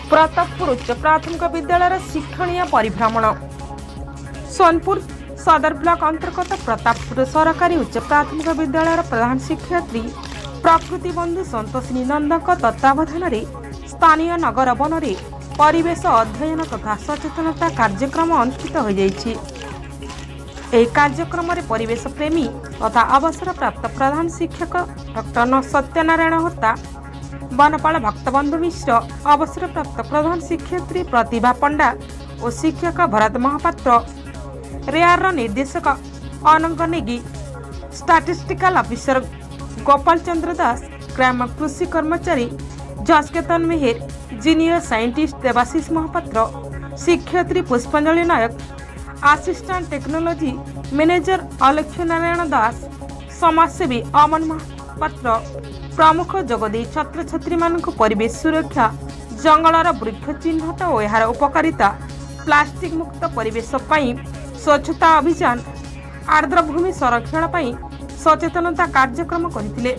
प्रतापपुर उच्च प्राथमिक विद्यालय शिक्षणीय परिभ्रमण। सोनपुर सदर ब्लॉक अंतर्गत प्रतापपुर सरकारी उच्च प्राथमिक विद्यालय प्रधान शिक्षयित्री प्रकृति बंधु संतोषिनी नंदक तत्वावधान स्थानीय नगर वन में परिवेश अध्ययन तथा सचेतनता कार्यक्रम अनुष्ठित हो जाइछि। ଏହି କାର୍ଯ୍ୟକ୍ରମରେ ପରିବେଶ ପ୍ରେମୀ ତଥା ଅବସରପ୍ରାପ୍ତ ପ୍ରଧାନ ଶିକ୍ଷକ ଡକ୍ଟର ସତ୍ୟନାରାୟଣ ହୋତା, ବନପାଳ ଭକ୍ତବନ୍ଧୁ ମିଶ୍ର, ଅବସରପ୍ରାପ୍ତ ପ୍ରଧାନ ଶିକ୍ଷୟିତ୍ରୀ ପ୍ରତିଭା ପଣ୍ଡା ଓ ଶିକ୍ଷକ ଭରତ ମହାପାତ୍ର, ରେଆରର ନିର୍ଦ୍ଦେଶକ ଅନଙ୍ଗ ନେଗୀ, ଷ୍ଟାଟିଷ୍ଟିକାଲ ଅଫିସର ଗୋପାଳ ଚନ୍ଦ୍ର ଦାସ, ଗ୍ରାମ କୃଷି କର୍ମଚାରୀ ଯଶକେତନ ମେହେର, ଜୁନିୟର ସାଇଣ୍ଟିଷ୍ଟ ଦେବାଶିଷ ମହାପାତ୍ର, ଶିକ୍ଷୟିତ୍ରୀ Pushpanjali Nayak, assistant technology manager Alakshya Narayan Das, ସମାଜସେବୀ ଅମନ ମହାପାତ୍ର ପ୍ରମୁଖ ଯୋଗଦେଇ ଛାତ୍ରଛାତ୍ରୀମାନଙ୍କୁ ପରିବେଶ ସୁରକ୍ଷା, ଜଙ୍ଗଲର ବୃକ୍ଷ ଚିହ୍ନଟ ଓ ଏହାର ଉପକାରିତା, ପ୍ଲାଷ୍ଟିକ ମୁକ୍ତ ପରିବେଶ ପାଇଁ ସ୍ୱଚ୍ଛତା ଅଭିଯାନ, ଆର୍ଦ୍ରଭୂମି ସଂରକ୍ଷଣ ପାଇଁ ସଚେତନତା କାର୍ଯ୍ୟକ୍ରମ କରିଥିଲେ।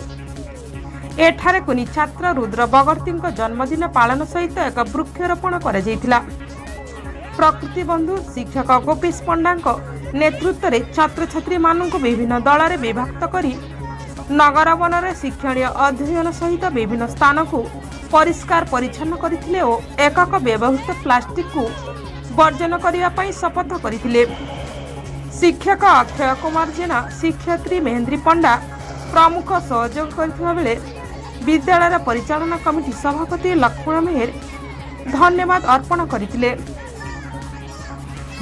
ଏଠାରେ କୁନି ଛାତ୍ର ରୁଦ୍ର ବଗର୍ତ୍ତୀଙ୍କ ଜନ୍ମଦିନ ପାଳନ ସହିତ ଏକ ବୃକ୍ଷରୋପଣ କରାଯାଇଥିଲା। प्रकृति बंधु शिक्षक गोपीश पंडाଙ୍କ नेतृत्व छात्रछात्री मानक विभिन्न दल में विभक्त करी नगर वन में शिक्षणीय अध्ययन सहित विभिन्न स्थान को परिष्कार परिच्छन्न करथिले ओ एकक व्यवहृत प्लास्टिक को वर्जन करने शपथ करथिले। शिक्षक अक्षय कुमार जेना, शिक्षयित्री महेंद्री पंडा प्रमुख सहयोग करथिबा बेले विद्यालय परिचालना कमिटी सभापति लक्ष्मण मेहर धन्यवाद अर्पण करथिले।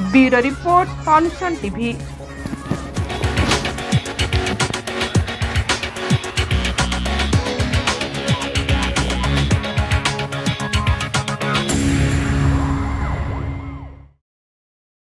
Bureau report, constant TV.